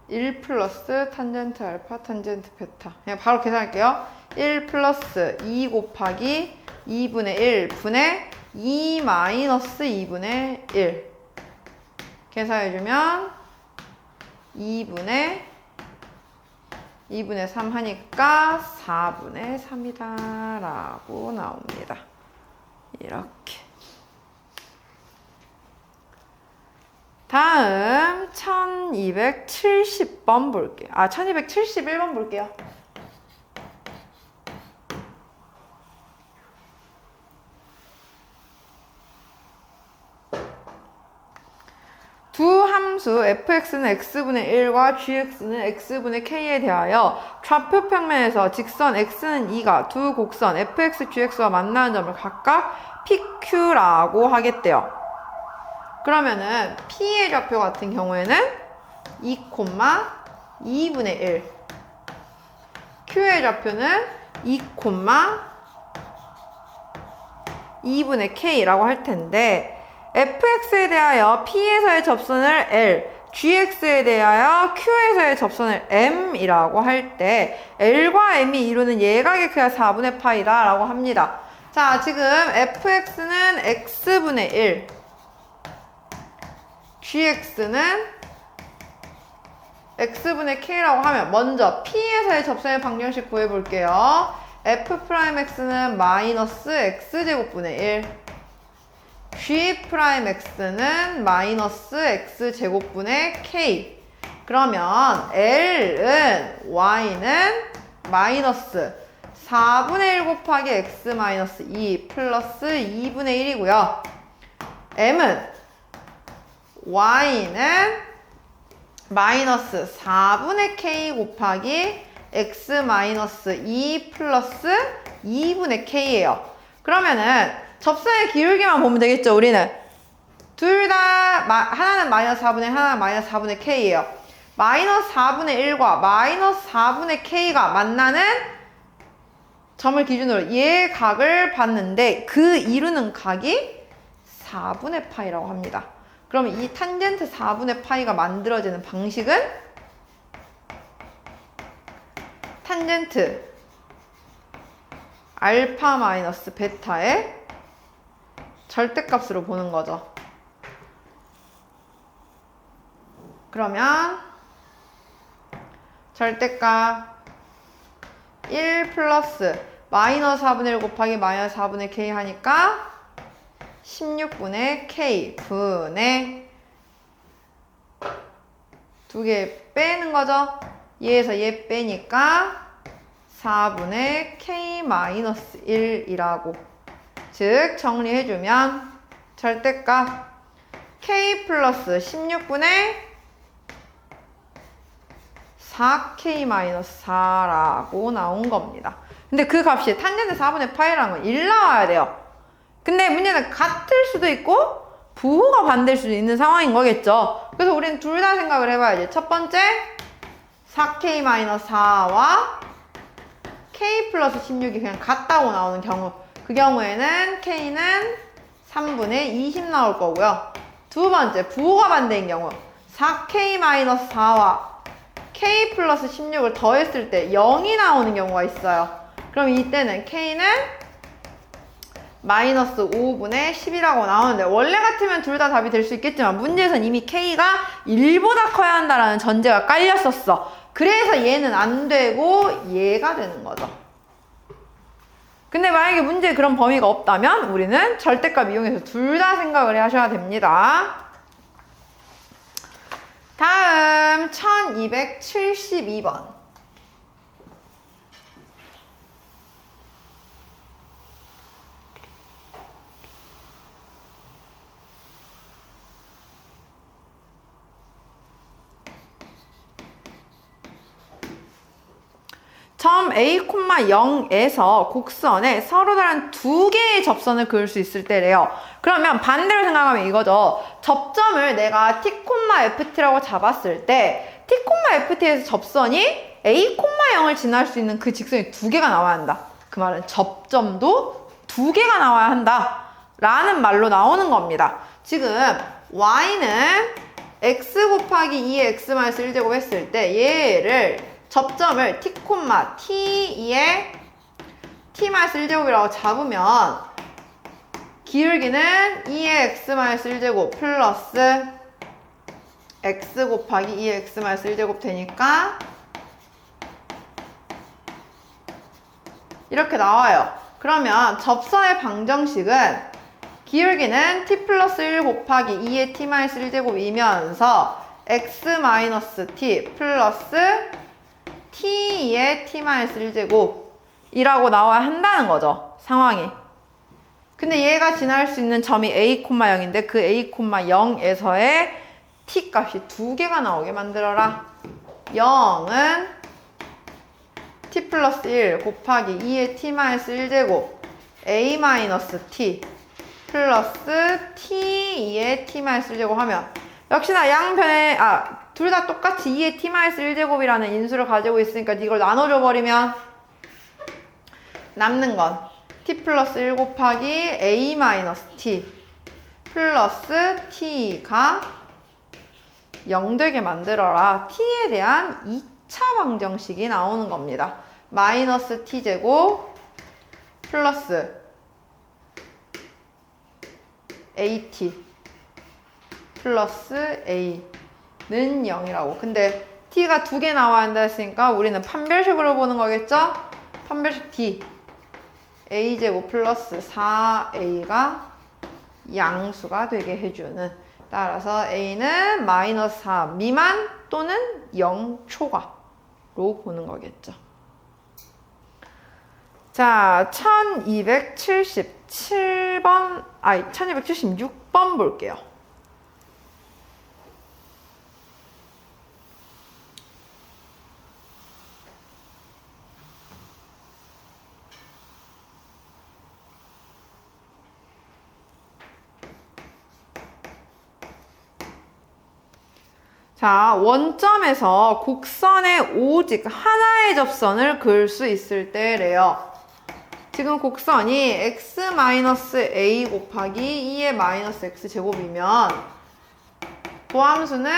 1 플러스 탄젠트 알파 탄젠트 베타. 그냥 바로 계산할게요. 1 플러스 2 곱하기 2분의 1 분의 2 마이너스 2분의 1 계산해주면 2분의 3 하니까 4분의 3이다 라고 나옵니다. 이렇게. 다음 1270번 볼게요. 1271번 볼게요. 두 함수 fx는 x분의 1과 gx는 x분의 k에 대하여 좌표 평면에서 직선 x는 2가 두 곡선 fx, gx와 만나는 점을 각각 pq라고 하겠대요. 그러면은 p의 좌표 같은 경우에는 2, 2분의 1 q의 좌표는 2, 2분의 k라고 할 텐데 fx에 대하여 p에서의 접선을 L, gx에 대하여 q에서의 접선을 m이라고 할 때 L과 m이 이루는 예각의 크기가 4분의 파이다 라고 합니다. 자, 지금 fx는 x분의 1, gx는 x분의 k라고 하면 먼저 p에서의 접선의 방정식 구해볼게요. f'x는 마이너스 x제곱분의 1, g'x는 마이너스 x제곱분의 k. 그러면 L은 y는 마이너스 4분의 1 곱하기 x 마이너스 2 플러스 2분의 1이고요. m은 y는 마이너스 4분의 k 곱하기 x 마이너스 2 플러스 2분의 k예요. 그러면은 접선의 기울기만 보면 되겠죠, 우리는. 둘 다, 하나는 마이너스 4분의 1, 하나는 마이너스 4분의 k예요. 마이너스 4분의 1과 마이너스 4분의 k가 만나는 점을 기준으로 얘 각을 봤는데 그 이루는 각이 4분의 파이라고 합니다. 그럼 이 탄젠트 4분의 파이가 만들어지는 방식은 탄젠트 알파 마이너스 베타의 절대값으로 보는 거죠. 그러면 절대값 1 플러스 마이너스 4분의 1 곱하기 마이너스 4분의 k 하니까 16분의 k 분의 두 개 빼는 거죠. 얘에서 얘 빼니까 4분의 k 마이너스 1이라고. 즉 정리해주면 절대값 k 플러스 16분의 4k 마이너스 4라고 나온 겁니다. 근데 그 값이 탄젠트 4분의 파이라는 건 1 나와야 돼요. 근데 문제는 같을 수도 있고 부호가 반대일 수도 있는 상황인 거겠죠. 그래서 우리는 둘 다 생각을 해봐야지. 첫 번째 4k 마이너스 4와 k 플러스 16이 그냥 같다고 나오는 경우, 그 경우에는 k는 3분의 20 나올 거고요. 두 번째 부호가 반대인 경우 4k 마이너스 4와 k 플러스 16을 더했을 때 0이 나오는 경우가 있어요. 그럼 이때는 k는 마이너스 5분의 10이라고 나오는데 원래 같으면 둘 다 답이 될 수 있겠지만 문제에선 이미 k가 1보다 커야 한다라는 전제가 깔렸었어. 그래서 얘는 안 되고 얘가 되는 거죠. 근데 만약에 문제에 그런 범위가 없다면 우리는 절대값 이용해서 둘 다 생각을 하셔야 됩니다. 다음 1272번. 점 A, 0에서 곡선에 서로 다른 두 개의 접선을 그을 수 있을 때래요. 그러면 반대로 생각하면 이거죠. 접점을 내가 T, FT라고 잡았을 때 T, FT에서 접선이 A, 0을 지날 수 있는 그 직선이 두 개가 나와야 한다. 그 말은 접점도 두 개가 나와야 한다 라는 말로 나오는 겁니다. 지금 y는 x 곱하기 2의 x-1제곱 했을 때 얘를 접점을 t, t2의 t-1제곱이라고 잡으면 기울기는 2의 x-1제곱 플러스 x 곱하기 2의 x-1제곱 되니까 이렇게 나와요. 그러면 접선의 방정식은 기울기는 t 플러스 1 곱하기 2의 t-1제곱이면서 x-t 플러스 t의 t-1제곱이라고 나와야 한다는 거죠. 상황이. 근데 얘가 지날 수 있는 점이 a, 0인데 그 a, 0에서의 t 값이 두 개가 나오게 만들어라. 0은 t 플러스 1 곱하기 2의 t-1제곱 a-t 플러스 t2의 t-1제곱 하면 역시나 양변에 둘 다 똑같이 2의 t-1제곱이라는 인수를 가지고 있으니까 이걸 나눠줘 버리면 남는 건 t 플러스 1 곱하기 a-t 플러스 t가 0 되게 만들어라. t에 대한 2차 방정식이 나오는 겁니다. 마이너스 t제곱 플러스 at 플러스 a는 0이라고. 근데 t가 두 개 나와야 한다 했으니까 우리는 판별식으로 보는 거겠죠? 판별식 t a제곱 플러스 4a가 양수가 되게 해주는, 따라서 a는 마이너스 4 미만 또는 0초과로 보는 거겠죠. 자, 1276번 볼게요. 자, 원점에서 곡선에 오직 하나의 접선을 그을 수 있을 때래요. 지금 곡선이 x-a 곱하기 2의 마이너스 x 제곱이면 도함수는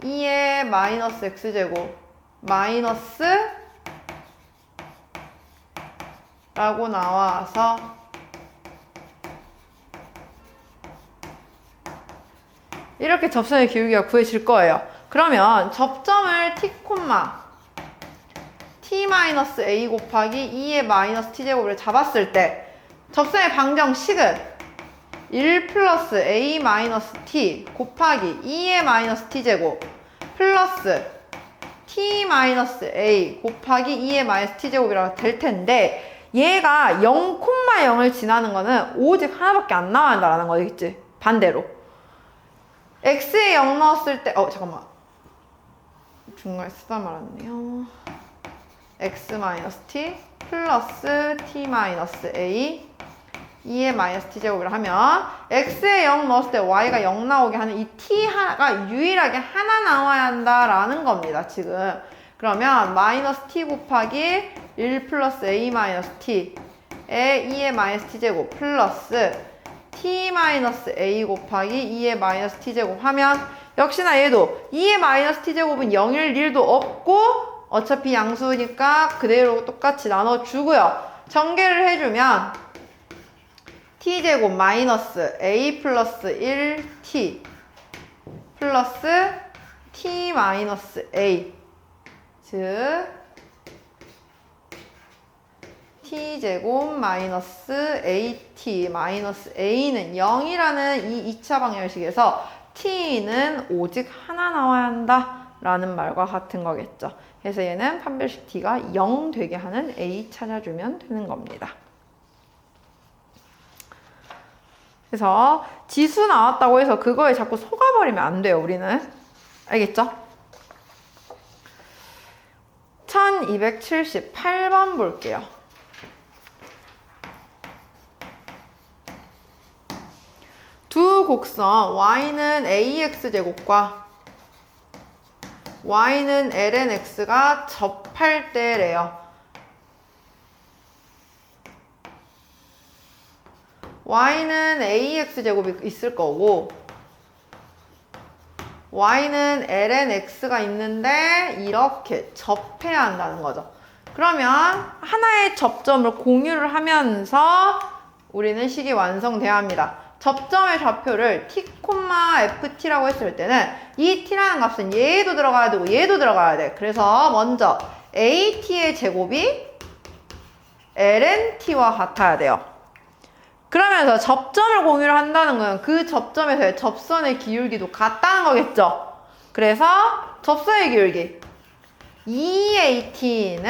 2의 마이너스 x 제곱 마이너스 라고 나와서 이렇게 접선의 기울기가 구해질 거예요. 그러면 접점을 t-a 곱하기 2의 마이너스 t제곱을 잡았을 때 접선의 방정식은 1 플러스 a 마이너스 t 곱하기 2의 마이너스 t제곱 플러스 t 마이너스 a 곱하기 2의 마이너스 t제곱이라고 될 텐데, 얘가 0,0을 지나는 거는 오직 하나밖에 안 나와야 한다는 거겠지. 반대로 x에 0 넣었을 때 잠깐만, 중간에 쓰다 말았네요. x-t 플러스 t-a 2의 마이너스 t제곱이라 하면 x에 0 넣었을 때 y가 0 나오게 하는 이 t가 유일하게 하나 나와야 한다라는 겁니다, 지금. 그러면 마이너스 t 곱하기 1 플러스 a 마이너스 t에 2의 마이너스 t제곱 플러스 t-a 곱하기 2의 마이너스 t제곱 하면 역시나 얘도 2의 마이너스 t제곱은 0일 일도 없고 어차피 양수니까 그대로 똑같이 나눠주고요. 전개를 해주면 t제곱 마이너스 a 플러스 1t 플러스 t 마이너스 a, 즉 t제곱 마이너스 at 마이너스 a는 0이라는 이 2차 방정식에서 t는 오직 하나 나와야 한다 라는 말과 같은 거겠죠. 그래서 얘는 판별식 t가 0 되게 하는 a 찾아주면 되는 겁니다. 그래서 지수 나왔다고 해서 그거에 자꾸 속아버리면 안 돼요, 우리는. 알겠죠? 1278번 볼게요. 두 곡선 y는 ax제곱과 y는 lnx가 접할 때래요. y는 ax제곱이 있을 거고 y는 ln x가 있는데 이렇게 접해야 한다는 거죠. 그러면 하나의 접점을 공유를 하면서 우리는 식이 완성돼야 합니다. 접점의 좌표를 t, ft라고 했을 때는 이 t라는 값은 얘도 들어가야 되고 얘도 들어가야 돼. 그래서 먼저 at의 제곱이 lnt와 같아야 돼요. 그러면서 접점을 공유를 한다는 건 그 접점에서의 접선의 기울기도 같다는 거겠죠. 그래서 접선의 기울기 2at는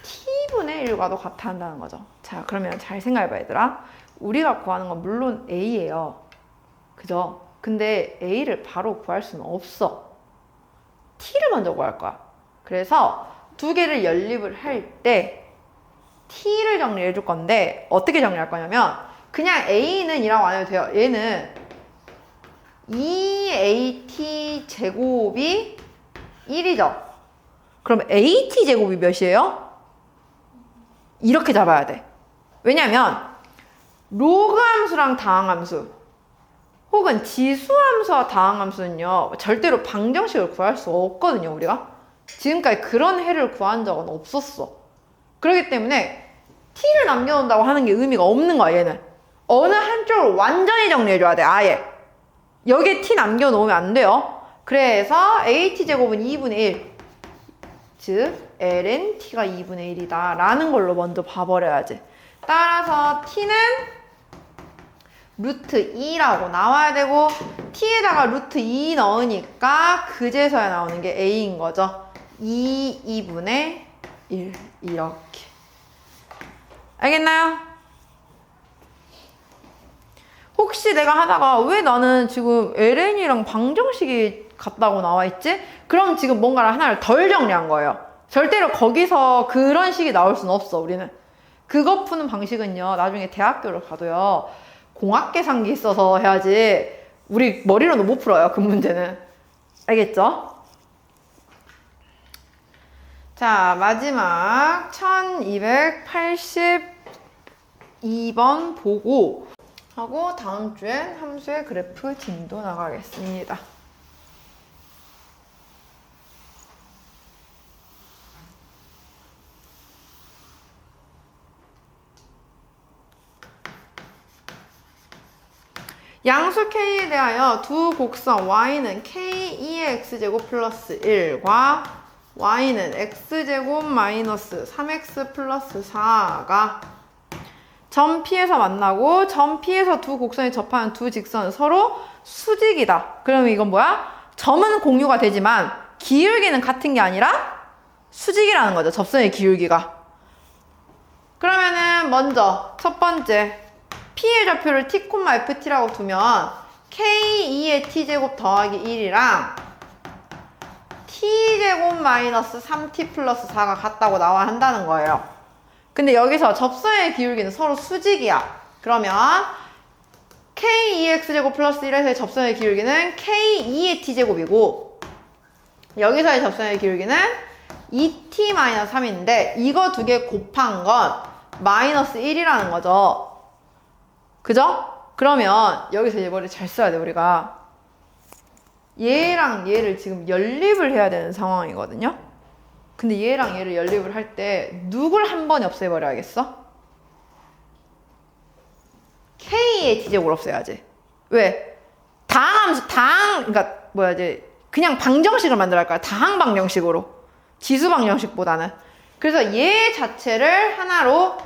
t분의 1과도 같아 한다는 거죠. 자, 그러면 잘 생각해봐 얘들아. 우리가 구하는 건 물론 a예요. 그죠? 근데 a를 바로 구할 수는 없어. t를 먼저 구할 거야. 그래서 두 개를 연립을 할 때 t를 정리해 줄 건데 어떻게 정리할 거냐면 그냥 a는 이라고 안 해도 돼요. 얘는 2at 제곱이 1이죠. 그럼 at 제곱이 몇이에요? 이렇게 잡아야 돼. 왜냐면 로그 함수랑 다항함수 혹은 지수함수와 다항함수는요 절대로 방정식을 구할 수 없거든요. 우리가 지금까지 그런 해를 구한 적은 없었어. 그렇기 때문에 t를 남겨놓는다고 하는 게 의미가 없는 거야. 얘는 어느 한쪽을 완전히 정리해줘야 돼. 아예 여기에 t 남겨놓으면 안 돼요. 그래서 at제곱은 2분의 1 즉 lnt가 2분의 1이다 라는 걸로 먼저 봐버려야지. 따라서 t는 루트 2라고 나와야 되고 t에다가 루트 2 넣으니까 그제서야 나오는 게 a인 거죠. 2분의 1 이렇게. 알겠나요? 혹시 내가 하다가 왜 나는 지금 ln이랑 방정식이 같다고 나와 있지? 그럼 지금 뭔가를 하나를 덜 정리한 거예요. 절대로 거기서 그런 식이 나올 수는 없어. 우리는 그거 푸는 방식은요 나중에 대학교를 가도요 공학계산기 있어서 해야지 우리 머리로는 못 풀어요. 그 문제는. 알겠죠? 자, 마지막 1282번 보고 하고 다음 주엔 함수의 그래프 진도 나가겠습니다. 양수 k에 대하여 두 곡선 y는 k2의 x제곱 플러스 1과 y는 x제곱 마이너스 3x 플러스 4가 점 P에서 만나고 점 P에서 두 곡선이 접하는 두 직선은 서로 수직이다. 그러면 이건 뭐야? 점은 공유가 되지만 기울기는 같은 게 아니라 수직이라는 거죠. 접선의 기울기가. 그러면은 먼저 첫 번째 P의 좌표를 t, ft라고 두면 k2의 t제곱 더하기 1이랑 t제곱 마이너스 3t 플러스 4가 같다고 나와야 한다는 거예요. 근데 여기서 접선의 기울기는 서로 수직이야. 그러면 k2x제곱 플러스 1에서의 접선의 기울기는 k2의 t제곱이고 여기서의 접선의 기울기는 2t-3인데 이거 두 개 곱한 건 마이너스 1이라는 거죠. 그죠? 그러면 여기서 이제 머리 잘 써야 돼. 우리가 얘랑 얘를 지금 연립을 해야 되는 상황이거든요. 근데 얘랑 얘를 연립을 할 때 누굴 한 번에 없애버려야겠어? k의 t제곱을 없애야지. 왜? 그러니까 뭐야지? 그냥 방정식을 만들어야 할 거야. 다항 방정식으로. 지수 방정식보다는. 그래서 얘 자체를 하나로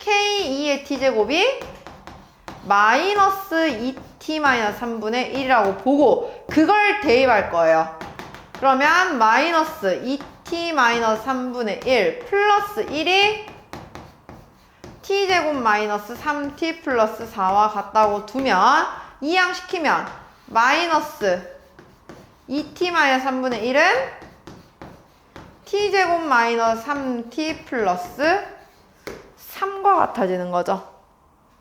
k2의 t제곱이 마이너스 2t-3분의 1이라고 보고 그걸 대입할 거예요. 그러면 마이너스 2t-3분의 1 플러스 1이 t제곱 마이너스 3t 플러스 4와 같다고 두면 이항시키면 마이너스 2t-3분의 1은 t제곱 마이너스 3t 플러스 3과 같아지는 거죠.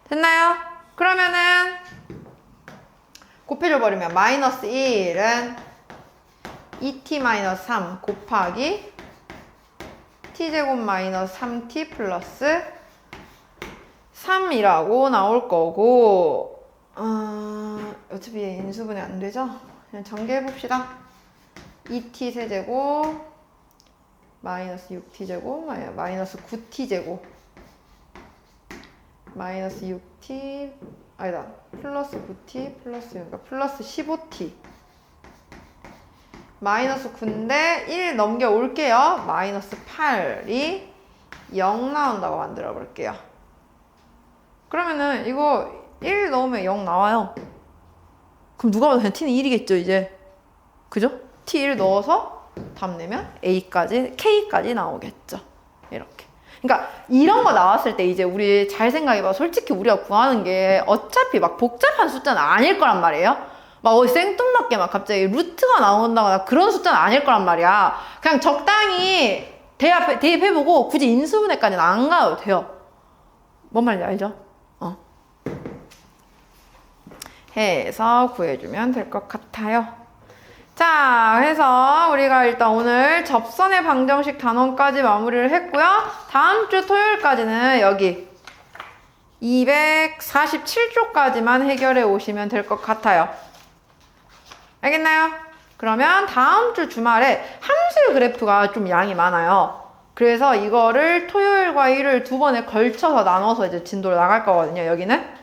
됐나요? 그러면은 곱해줘 버리면 마이너스 1은 2t-3 곱하기 t제곱 마이너스 3t 플러스 3이라고 나올 거고, 어차피 인수분해 안 되죠? 그냥 전개해봅시다. 2t 세제곱, 마이너스 6t제곱, 마이너스 9t제곱, 마이너스 6t, 아니다. 플러스 9t, 그러니까 플러스 15t. 마이너스 9인데 1 넘겨올게요. 마이너스 8이 0 나온다고 만들어 볼게요. 그러면은 이거 1 넣으면 0 나와요. 그럼 누가 봐도 그냥 t는 1이겠죠, 이제. 그죠? t1 넣어서 답 내면 a까지, k까지 나오겠죠. 이렇게. 그러니까 이런 거 나왔을 때 이제 우리 잘 생각해봐. 솔직히 우리가 구하는 게 어차피 막 복잡한 숫자는 아닐 거란 말이에요. 막 어디 생뚱맞게 막 갑자기 루트가 나온다거나 그런 숫자는 아닐 거란 말이야. 그냥 적당히 대입해보고 굳이 인수분해까지는 안 가도 돼요. 뭔 말인지 알죠? 해서 구해주면 될 것 같아요. 자, 해서 우리가 일단 오늘 접선의 방정식 단원까지 마무리를 했고요. 다음 주 토요일까지는 여기 247쪽까지만 해결해 오시면 될 것 같아요. 알겠나요? 그러면 다음 주 주말에 함수의 그래프가 좀 양이 많아요. 그래서 이거를 토요일과 일요일 두 번에 걸쳐서 나눠서 이제 진도를 나갈 거거든요, 여기는.